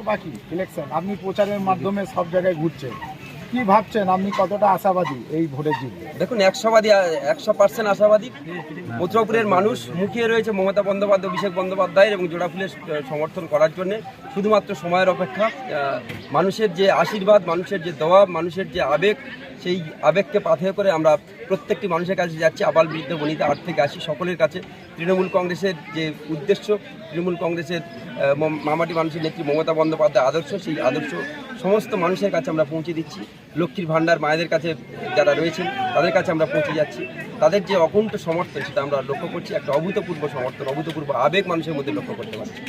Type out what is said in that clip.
তো বাকি ইলেকশন, আপনি প্রচারের মাধ্যমে সব জায়গায় ঘুরছেন, কি ভাবছেন আপনি কতটা আশাবাদী এই ভোটে জিতবে? দেখুন 100% আশাবাদী। মথুরাপুরের মানুষ মুখিয়ে রয়েছে মমতা বন্দ্যোপাধ্যায়, অভিষেক বন্দ্যোপাধ্যায়ের এবং জোড়াফুলের সমর্থন করার জন্য। শুধুমাত্র সময়ের অপেক্ষা। মানুষের যে আশীর্বাদ, মানুষের যে দোয়া, মানুষের যে আবেগ, সেই আবেগকে পাথেয় করে আমরা প্রত্যেকটি মানুষের কাছে যাচ্ছি। আবাল বৃদ্ধ বনিতা আট থেকে আসি সকলের কাছে। তৃণমূল কংগ্রেসের যে উদ্দেশ্য, তৃণমূল কংগ্রেসের মামাটি মানুষের নেত্রী মমতা বন্দ্যোপাধ্যায় আদর্শ, সেই আদর্শ সমস্ত মানুষের কাছে আমরা পৌঁছে দিচ্ছি। লক্ষ্মীর ভাণ্ডার মায়েদের কাছে যারা রয়েছেন তাদের কাছে আমরা পৌঁছে যাচ্ছি। তাদের যে অকুণ্ঠ সমর্থন সেটা আমরা লক্ষ্য করছি। একটা অভূতপূর্ব সমর্থন, অভূতপূর্ব আবেগ মানুষের মধ্যে লক্ষ্য করতে পারছি।